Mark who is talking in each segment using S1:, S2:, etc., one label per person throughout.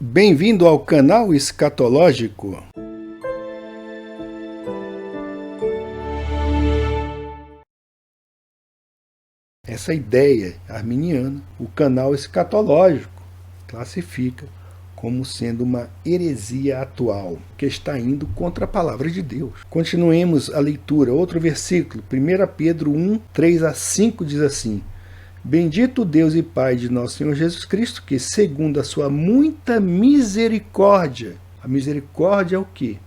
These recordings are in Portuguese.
S1: Bem-vindo ao canal Escatológico. Essa ideia arminiana, o canal escatológico, classifica como sendo uma heresia atual, que está indo contra a palavra de Deus. Continuemos a leitura. Outro versículo, 1 Pedro 1, 3 a 5, diz assim: Bendito Deus e Pai de nosso Senhor Jesus Cristo, que segundo a sua muita misericórdia, a misericórdia é o quê?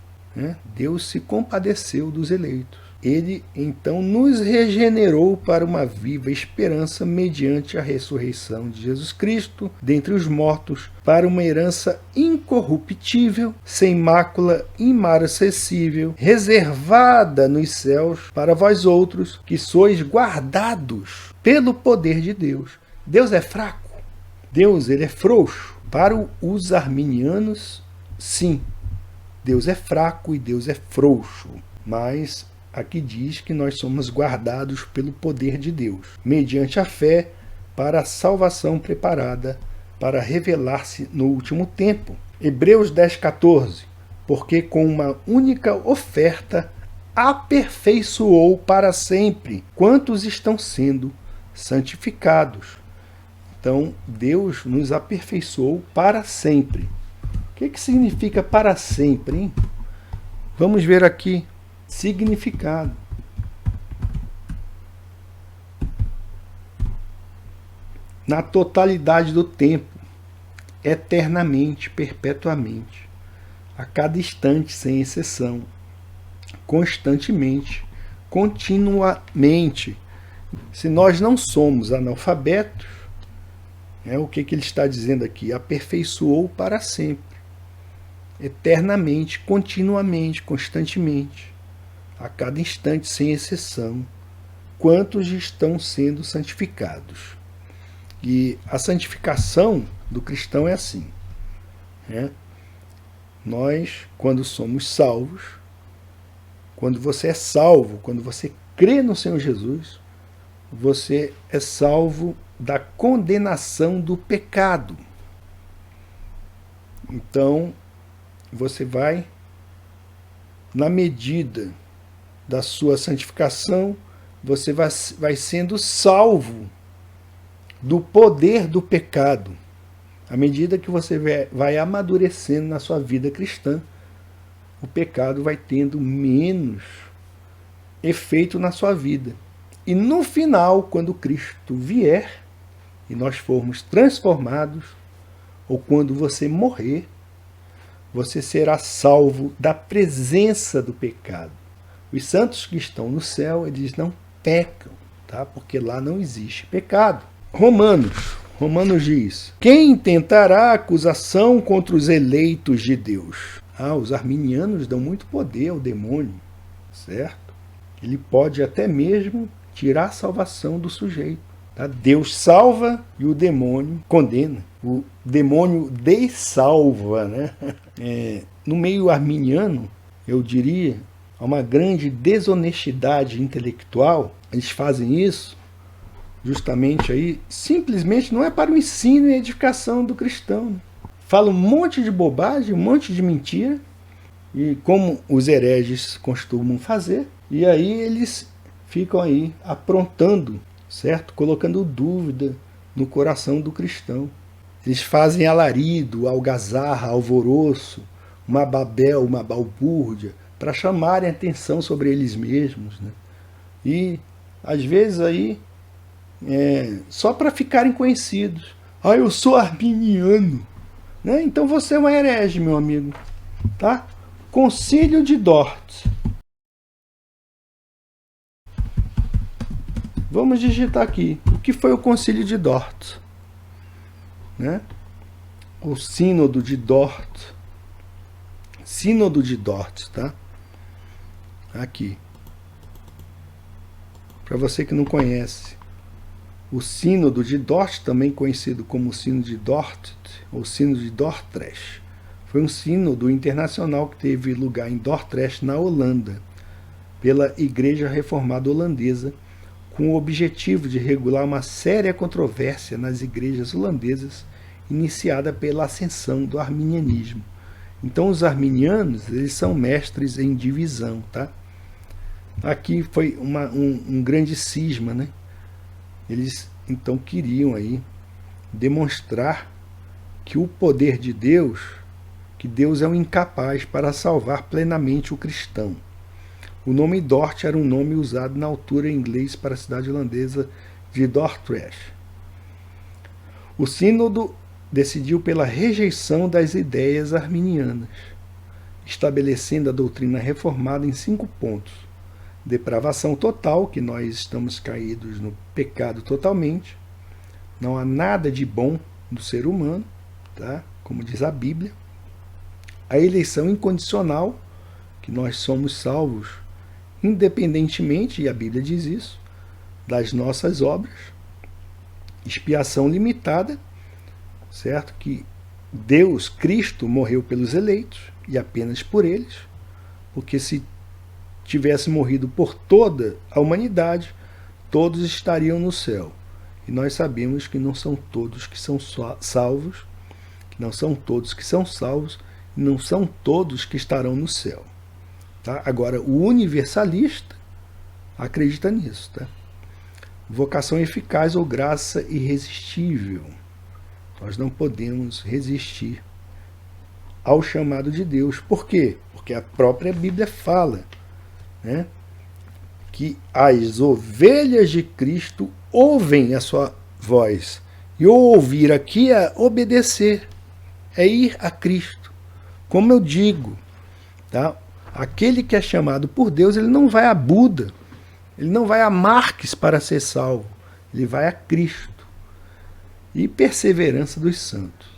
S1: Deus se compadeceu dos eleitos. Ele então nos regenerou para uma viva esperança mediante a ressurreição de Jesus Cristo dentre os mortos, para uma herança incorruptível, sem mácula, imarcessível, reservada nos céus para vós outros, que sois guardados pelo poder de Deus. Deus é fraco? Deus, ele é frouxo? Para os arminianos, sim. Deus é fraco e Deus é frouxo, mas aqui diz que nós somos guardados pelo poder de Deus, mediante a fé, para a salvação preparada para revelar-se no último tempo. Hebreus 10,14, porque com uma única oferta aperfeiçoou para sempre quantos estão sendo santificados. Então, Deus nos aperfeiçoou para sempre. O que significa para sempre, hein? Vamos ver aqui. Significado. Na totalidade do tempo, eternamente, perpetuamente, a cada instante, sem exceção, constantemente, continuamente. Se nós não somos analfabetos, o que ele está dizendo aqui? Aperfeiçoou para sempre, eternamente, continuamente, constantemente, a cada instante, sem exceção, quantos estão sendo santificados. E a santificação do cristão é assim. Nós, quando somos salvos, quando você é salvo, quando você crê no Senhor Jesus, você é salvo da condenação do pecado. Então, você vai, na medida da sua santificação, você vai sendo salvo do poder do pecado. À medida que você vai amadurecendo na sua vida cristã, o pecado vai tendo menos efeito na sua vida. E no final, quando Cristo vier e nós formos transformados, ou quando você morrer, você será salvo da presença do pecado. Os santos que estão no céu, eles não pecam, tá? Porque lá não existe pecado. Romanos diz: quem tentará acusação contra os eleitos de Deus? Os arminianos dão muito poder ao demônio, certo? Ele pode até mesmo tirar a salvação do sujeito. Tá? Deus salva e o demônio condena. O demônio dessalva, né? No meio arminiano, eu diria, há uma grande desonestidade intelectual. Eles fazem isso justamente aí, simplesmente não é para o ensino e edificação do cristão. Falam um monte de bobagem, um monte de mentira, e como os hereges costumam fazer, e aí eles ficam aí aprontando, certo? Colocando dúvida no coração do cristão. Eles fazem alarido, algazarra, alvoroço, uma babel, uma balbúrdia, para chamarem atenção sobre eles mesmos, né? E, às vezes, aí, só para ficarem conhecidos. Eu sou arminiano. Né? Então você é um herege, meu amigo. Tá? Concílio de Dort. Vamos digitar aqui. O que foi o Concílio de Dort? Né? O Sínodo de Dort. Sínodo de Dort, tá? Aqui. Para você que não conhece. O Sínodo de Dort, também conhecido como Sínodo de Dort, ou Sínodo de Dordrecht, foi um sínodo internacional que teve lugar em Dordrecht, na Holanda, pela Igreja Reformada Holandesa, com o objetivo de regular uma séria controvérsia nas igrejas holandesas iniciada pela ascensão do arminianismo. Então os arminianos, eles são mestres em divisão, tá? Aqui foi um grande cisma, né? Eles então queriam aí demonstrar que o poder de Deus, que Deus é um incapaz para salvar plenamente o cristão. O nome Dort era um nome usado na altura em inglês para a cidade holandesa de Dordrecht. O sínodo decidiu pela rejeição das ideias arminianas, estabelecendo a doutrina reformada em 5 pontos. Depravação total, que nós estamos caídos no pecado totalmente. Não há nada de bom do ser humano, tá? Como diz a Bíblia. A eleição incondicional, que nós somos salvos independentemente, e a Bíblia diz isso, das nossas obras. Expiação limitada, certo? Que Deus, Cristo, morreu pelos eleitos e apenas por eles, porque se tivesse morrido por toda a humanidade, todos estariam no céu. E nós sabemos que não são todos que são salvos, que não são todos que são salvos, e não são todos que estarão no céu. Tá? Agora, o universalista acredita nisso. Tá? Vocação eficaz ou graça irresistível. Nós não podemos resistir ao chamado de Deus. Por quê? Porque a própria Bíblia fala, né, que as ovelhas de Cristo ouvem a sua voz. E ouvir aqui é obedecer, é ir a Cristo. Como eu digo, tá? Aquele que é chamado por Deus, ele não vai a Buda, ele não vai a Marx para ser salvo, ele vai a Cristo. E perseverança dos santos.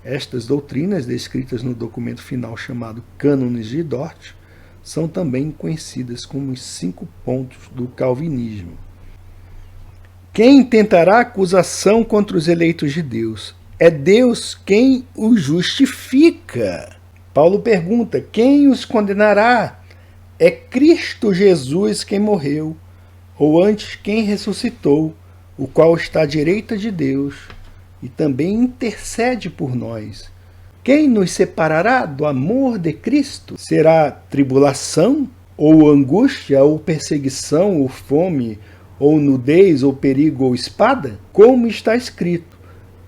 S1: Estas doutrinas, descritas no documento final chamado Cânones de Dort, são também conhecidas como os 5 pontos do calvinismo. Quem tentará acusação contra os eleitos de Deus? É Deus quem os justifica. Paulo pergunta, quem os condenará? É Cristo Jesus quem morreu, ou antes quem ressuscitou, o qual está à direita de Deus e também intercede por nós. Quem nos separará do amor de Cristo? Será tribulação, ou angústia, ou perseguição, ou fome, ou nudez, ou perigo, ou espada? Como está escrito,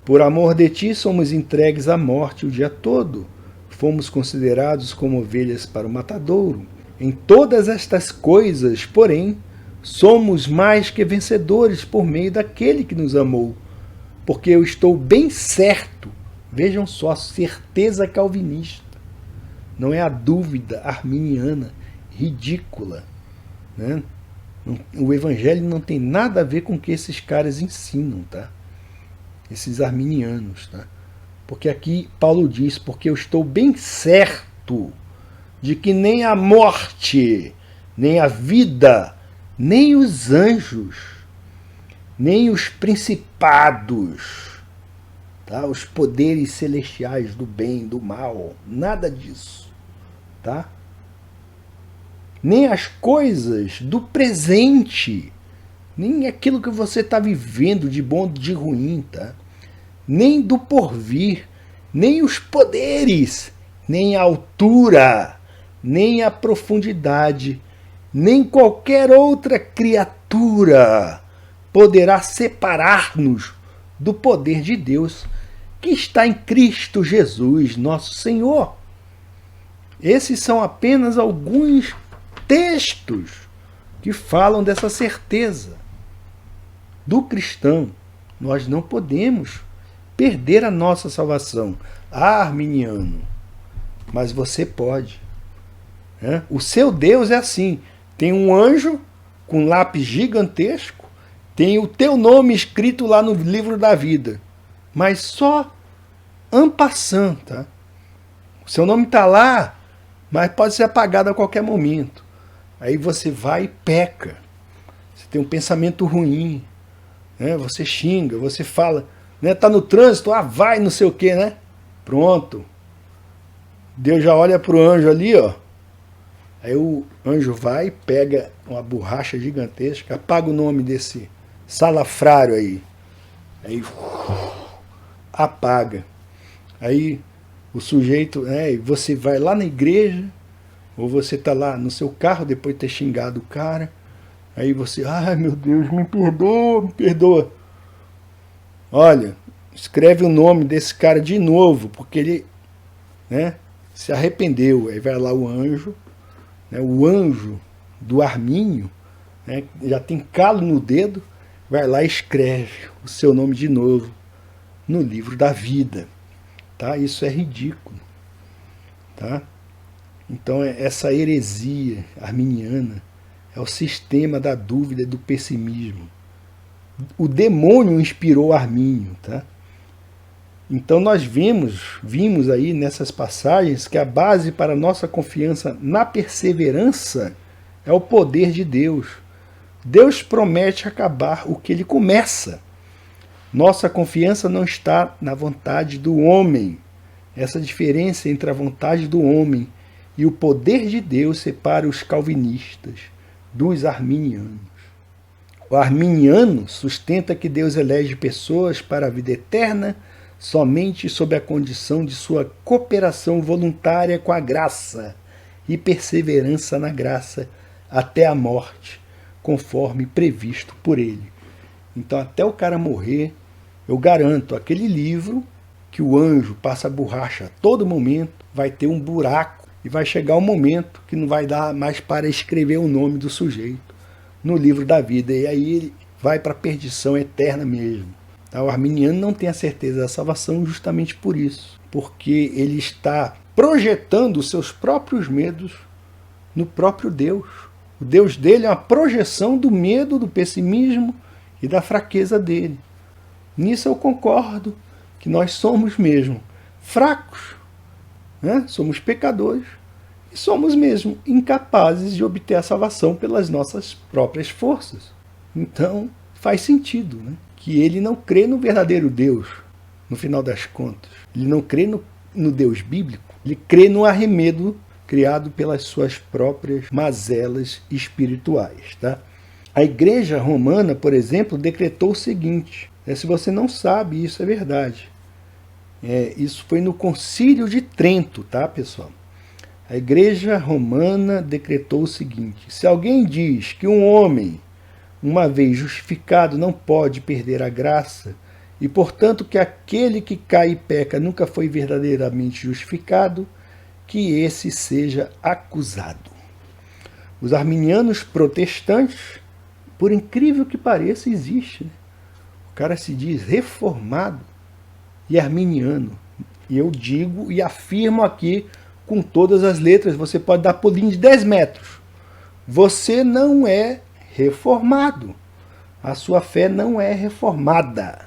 S1: por amor de ti somos entregues à morte o dia todo. Fomos considerados como ovelhas para o matadouro. Em todas estas coisas, porém, somos mais que vencedores por meio daquele que nos amou. Porque eu estou bem certo, vejam só, certeza calvinista, não é a dúvida arminiana, ridícula, né? O evangelho não tem nada a ver com o que esses caras ensinam, tá? Esses arminianos, tá? Porque aqui Paulo diz, porque eu estou bem certo de que nem a morte, nem a vida, nem os anjos, nem os principados, tá? Os poderes celestiais do bem, do mal, nada disso, tá? Nem as coisas do presente, nem aquilo que você está vivendo de bom ou de ruim, tá? Nem do porvir, nem os poderes, nem a altura, nem a profundidade, nem qualquer outra criatura poderá separar-nos do poder de Deus que está em Cristo Jesus, nosso Senhor. Esses são apenas alguns textos que falam dessa certeza do cristão. Nós não podemos perder a nossa salvação. Arminiano, mas você pode. Né? O seu Deus é assim, tem um anjo com lápis gigantesco, tem o teu nome escrito lá no livro da vida, mas só en passant, tá? O seu nome está lá, mas pode ser apagado a qualquer momento. Aí você vai e peca. Você tem um pensamento ruim, né? Você xinga, você fala, né? Tá no trânsito, vai, não sei o que, né? Pronto. Deus já olha pro anjo ali, ó. Aí o anjo vai, pega uma borracha gigantesca, apaga o nome desse salafrário aí. Aí apaga. Aí o sujeito, você vai lá na igreja, ou você está lá no seu carro depois de ter xingado o cara, aí você, ai meu Deus, me perdoa, me perdoa. Olha, escreve o nome desse cara de novo, porque ele, se arrependeu. Aí vai lá o anjo do Arminio, já tem calo no dedo, vai lá e escreve o seu nome de novo no livro da vida. Tá? Isso é ridículo. Tá? Então essa heresia arminiana é o sistema da dúvida e do pessimismo. O demônio inspirou Arminio. Tá? Então nós vimos aí nessas passagens que a base para a nossa confiança na perseverança é o poder de Deus. Deus promete acabar o que ele começa. Nossa confiança não está na vontade do homem. Essa diferença entre a vontade do homem e o poder de Deus separa os calvinistas dos arminianos. O arminiano sustenta que Deus elege pessoas para a vida eterna somente sob a condição de sua cooperação voluntária com a graça e perseverança na graça até a morte, conforme previsto por ele. Então, até o cara morrer, eu garanto, aquele livro que o anjo passa a borracha a todo momento, vai ter um buraco e vai chegar um momento que não vai dar mais para escrever o nome do sujeito no livro da vida, e aí ele vai para a perdição eterna mesmo. O arminiano não tem a certeza da salvação justamente por isso, porque ele está projetando os seus próprios medos no próprio Deus. O Deus dele é uma projeção do medo, do pessimismo e da fraqueza dele. Nisso eu concordo, que nós somos mesmo fracos, somos pecadores e somos mesmo incapazes de obter a salvação pelas nossas próprias forças. Então faz sentido, que ele não crê no verdadeiro Deus, no final das contas. Ele não crê no Deus bíblico, ele crê no arremedo criado pelas suas próprias mazelas espirituais. Tá? A Igreja Romana, por exemplo, decretou o seguinte, se você não sabe, isso é verdade. Isso foi no Concílio de Trento, tá, pessoal? A Igreja Romana decretou o seguinte, se alguém diz que um homem, uma vez justificado, não pode perder a graça, e portanto que aquele que cai e peca nunca foi verdadeiramente justificado, que esse seja acusado. Os arminianos protestantes, por incrível que pareça, existe. O cara se diz reformado e arminiano. E eu digo e afirmo aqui com todas as letras, você pode dar pulinho de 10 metros. Você não é reformado. A sua fé não é reformada.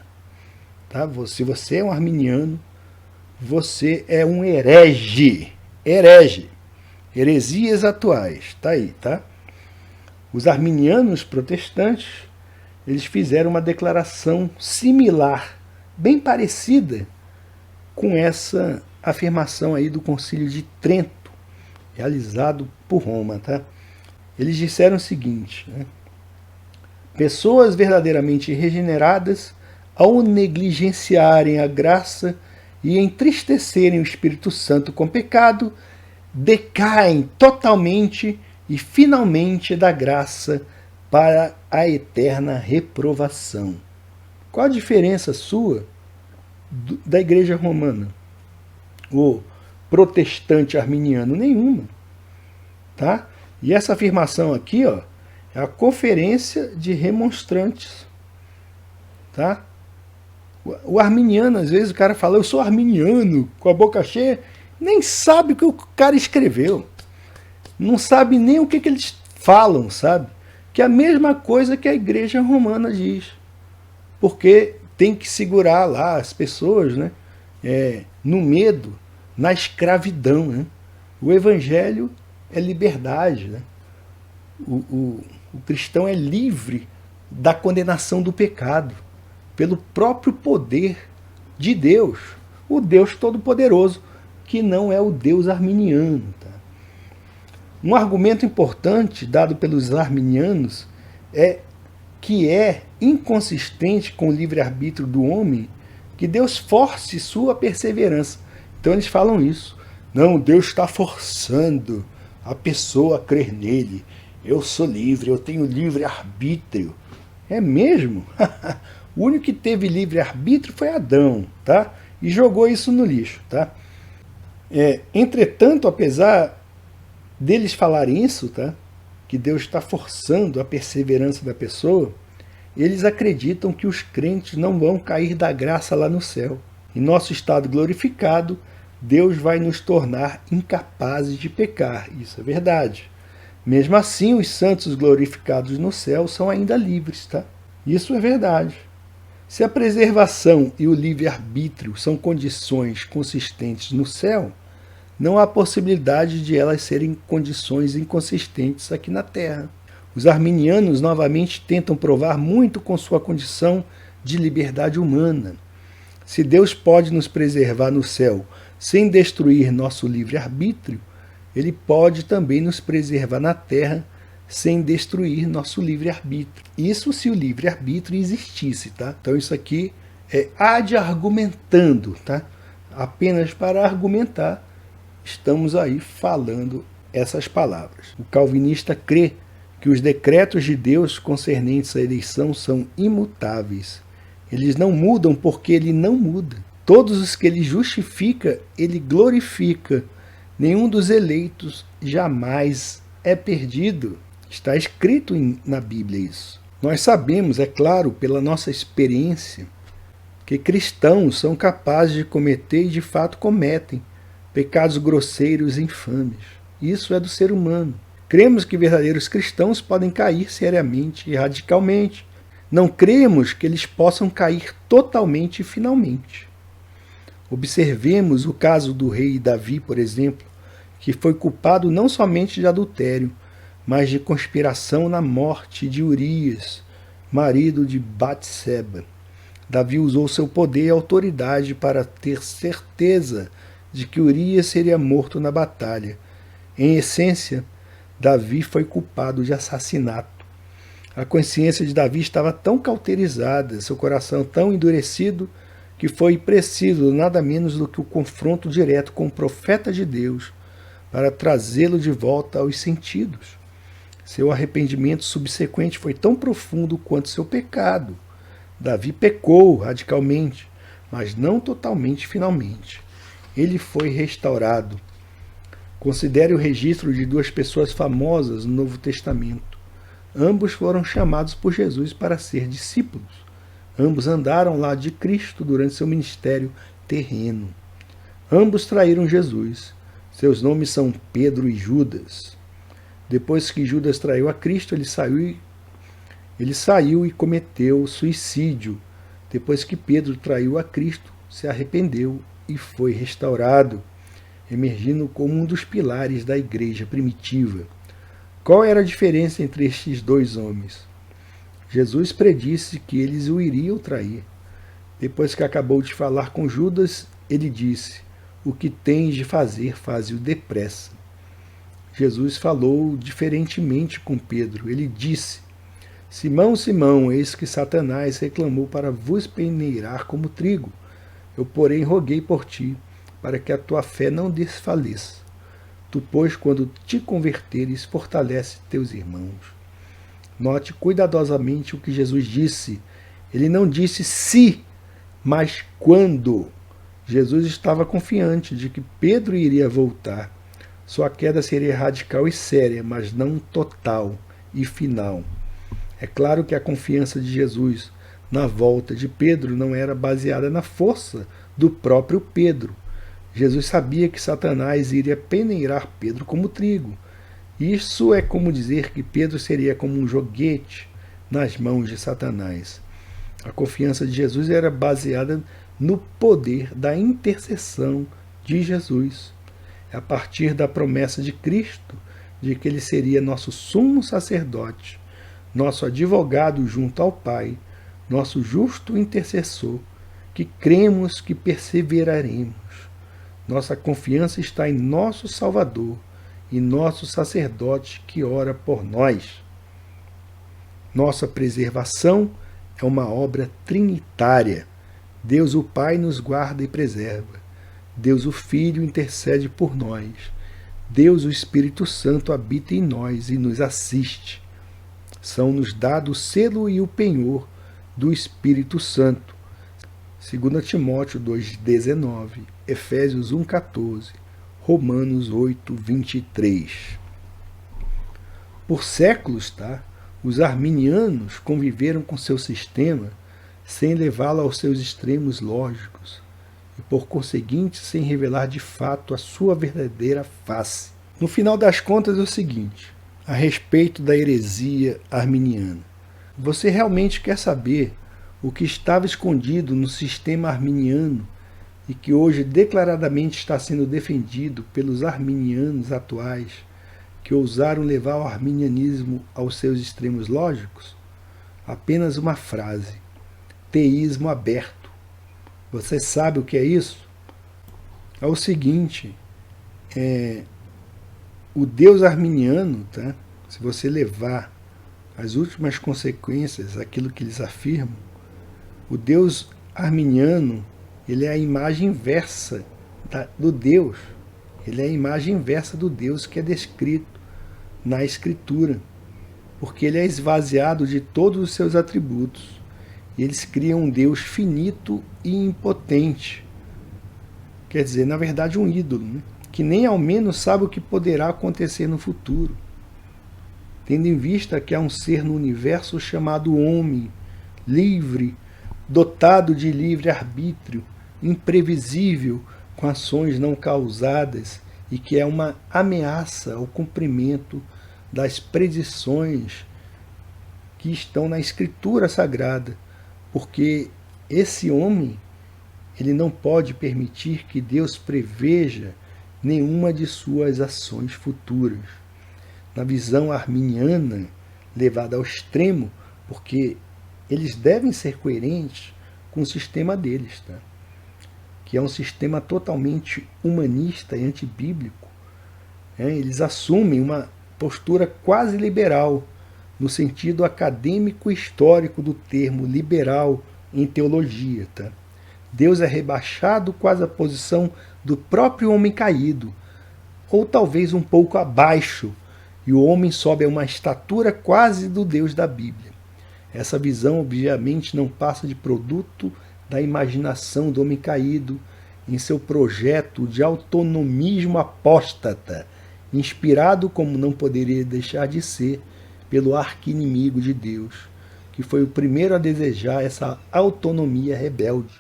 S1: Tá? Se você é um arminiano, você é um herege. Herege. Heresias atuais. Tá aí, tá? Os arminianos protestantes, eles fizeram uma declaração similar, bem parecida com essa afirmação aí do Concílio de Trento, realizado por Roma, tá? Eles disseram o seguinte, pessoas verdadeiramente regeneradas, ao negligenciarem a graça e entristecerem o Espírito Santo com pecado, decaem totalmente e finalmente da graça para a eterna reprovação. Qual a diferença sua da Igreja Romana? O protestante arminiano? Nenhuma. Tá? E essa afirmação aqui, é a Conferência de Remonstrantes. Tá? O arminiano, às vezes o cara fala, eu sou arminiano, com a boca cheia, nem sabe o que o cara escreveu. Não sabe nem o que eles falam, sabe? Que é a mesma coisa que a Igreja Romana diz. Porque tem que segurar lá as pessoas, no medo, na escravidão. O Evangelho é liberdade. O cristão é livre da condenação do pecado, pelo próprio poder de Deus, o Deus Todo-Poderoso, que não é o Deus arminiano. Tá? Um argumento importante dado pelos arminianos é que é inconsistente com o livre-arbítrio do homem que Deus force sua perseverança. Então eles falam isso. Não, Deus está forçando a pessoa a crer nele. Eu sou livre, eu tenho livre arbítrio. É mesmo? O único que teve livre arbítrio foi Adão, tá? E jogou isso no lixo, tá? Entretanto, apesar deles falarem isso, tá? Que Deus está forçando a perseverança da pessoa, eles acreditam que os crentes não vão cair da graça lá no céu. Em nosso estado glorificado, Deus vai nos tornar incapazes de pecar. Isso é verdade. Mesmo assim, os santos glorificados no céu são ainda livres, tá? Isso é verdade. Se a preservação e o livre-arbítrio são condições consistentes no céu, não há possibilidade de elas serem condições inconsistentes aqui na Terra. Os arminianos novamente tentam provar muito com sua condição de liberdade humana. Se Deus pode nos preservar no céu sem destruir nosso livre-arbítrio, Ele pode também nos preservar na Terra sem destruir nosso livre-arbítrio. Isso se o livre-arbítrio existisse, tá? Então isso aqui é ad argumentando, tá? Apenas para argumentar, estamos aí falando essas palavras. O calvinista crê que os decretos de Deus concernentes à eleição são imutáveis. Eles não mudam porque Ele não muda. Todos os que Ele justifica, Ele glorifica. Nenhum dos eleitos jamais é perdido. Está escrito na Bíblia isso. Nós sabemos, é claro, pela nossa experiência, que cristãos são capazes de cometer e de fato cometem pecados grosseiros e infames. Isso é do ser humano. Cremos que verdadeiros cristãos podem cair seriamente e radicalmente. Não cremos que eles possam cair totalmente e finalmente. Observemos o caso do rei Davi, por exemplo, que foi culpado não somente de adultério, mas de conspiração na morte de Urias, marido de Batseba. Davi usou seu poder e autoridade para ter certeza de que Urias seria morto na batalha. Em essência, Davi foi culpado de assassinato. A consciência de Davi estava tão cauterizada, seu coração tão endurecido, que foi preciso nada menos do que o confronto direto com o profeta de Deus para trazê-lo de volta aos sentidos. Seu arrependimento subsequente foi tão profundo quanto seu pecado. Davi pecou radicalmente, mas não totalmente finalmente. Ele foi restaurado. Considere o registro de duas pessoas famosas no Novo Testamento. Ambos foram chamados por Jesus para ser discípulos. Ambos andaram ao lado de Cristo durante seu ministério terreno. Ambos traíram Jesus. Seus nomes são Pedro e Judas. Depois que Judas traiu a Cristo, ele saiu e cometeu suicídio. Depois que Pedro traiu a Cristo, se arrependeu e foi restaurado, emergindo como um dos pilares da igreja primitiva. Qual era a diferença entre estes dois homens? Jesus predisse que eles o iriam trair. Depois que acabou de falar com Judas, ele disse: "O que tens de fazer, faze-o depressa." Jesus falou diferentemente com Pedro. Ele disse: "Simão, Simão, eis que Satanás reclamou para vos peneirar como trigo. Eu, porém, roguei por ti, para que a tua fé não desfaleça. Tu, pois, quando te converteres, fortalece teus irmãos." Note cuidadosamente o que Jesus disse. Ele não disse se, mas quando. Jesus estava confiante de que Pedro iria voltar. Sua queda seria radical e séria, mas não total e final. É claro que a confiança de Jesus na volta de Pedro não era baseada na força do próprio Pedro. Jesus sabia que Satanás iria peneirar Pedro como trigo. Isso é como dizer que Pedro seria como um joguete nas mãos de Satanás. A confiança de Jesus era baseada no poder da intercessão de Jesus. É a partir da promessa de Cristo de que ele seria nosso sumo sacerdote, nosso advogado junto ao Pai, nosso justo intercessor, que cremos que perseveraremos. Nossa confiança está em nosso Salvador e nosso sacerdote que ora por nós. Nossa preservação é uma obra trinitária. Deus o Pai nos guarda e preserva. Deus o Filho intercede por nós. Deus o Espírito Santo habita em nós e nos assiste. São-nos dados o selo e o penhor do Espírito Santo. 2 Timóteo 2,19, Efésios 1,14, Romanos 8,23. Por séculos, os arminianos conviveram com seu sistema sem levá-lo aos seus extremos lógicos e, por conseguinte, sem revelar de fato a sua verdadeira face. No final das contas é o seguinte, a respeito da heresia arminiana. Você realmente quer saber o que estava escondido no sistema arminiano e que hoje declaradamente está sendo defendido pelos arminianos atuais que ousaram levar o arminianismo aos seus extremos lógicos? Apenas uma frase: teísmo aberto. Você sabe o que é isso? É o seguinte, o Deus arminiano, se você levar as últimas consequências aquilo que eles afirmam, o Deus arminiano, ele é a imagem inversa do Deus. Ele é a imagem inversa do Deus que é descrito na Escritura, porque ele é esvaziado de todos os seus atributos. E eles criam um Deus finito e impotente. Quer dizer, na verdade, um ídolo, que nem ao menos sabe o que poderá acontecer no futuro. Tendo em vista que há um ser no universo chamado homem, livre, dotado de livre arbítrio, imprevisível, com ações não causadas e que é uma ameaça ao cumprimento das predições que estão na Escritura Sagrada, porque esse homem, ele não pode permitir que Deus preveja nenhuma de suas ações futuras. Na visão arminiana, levada ao extremo, porque eles devem ser coerentes com o sistema deles, que é um sistema totalmente humanista e antibíblico. Eles assumem uma postura quase liberal, no sentido acadêmico e histórico do termo liberal em teologia. Deus é rebaixado quase à posição do próprio homem caído, ou talvez um pouco abaixo, e o homem sobe a uma estatura quase do Deus da Bíblia. Essa visão, obviamente, não passa de produto da imaginação do homem caído em seu projeto de autonomismo apóstata, inspirado, como não poderia deixar de ser, pelo arqui-inimigo de Deus, que foi o primeiro a desejar essa autonomia rebelde.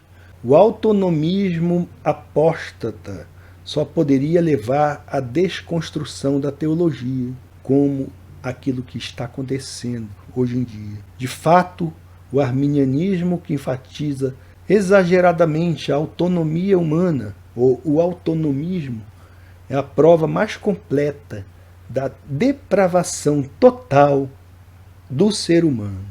S1: O autonomismo apóstata só poderia levar à desconstrução da teologia, como aquilo que está acontecendo hoje em dia. De fato, o arminianismo, que enfatiza exageradamente a autonomia humana, ou o autonomismo, é a prova mais completa da depravação total do ser humano.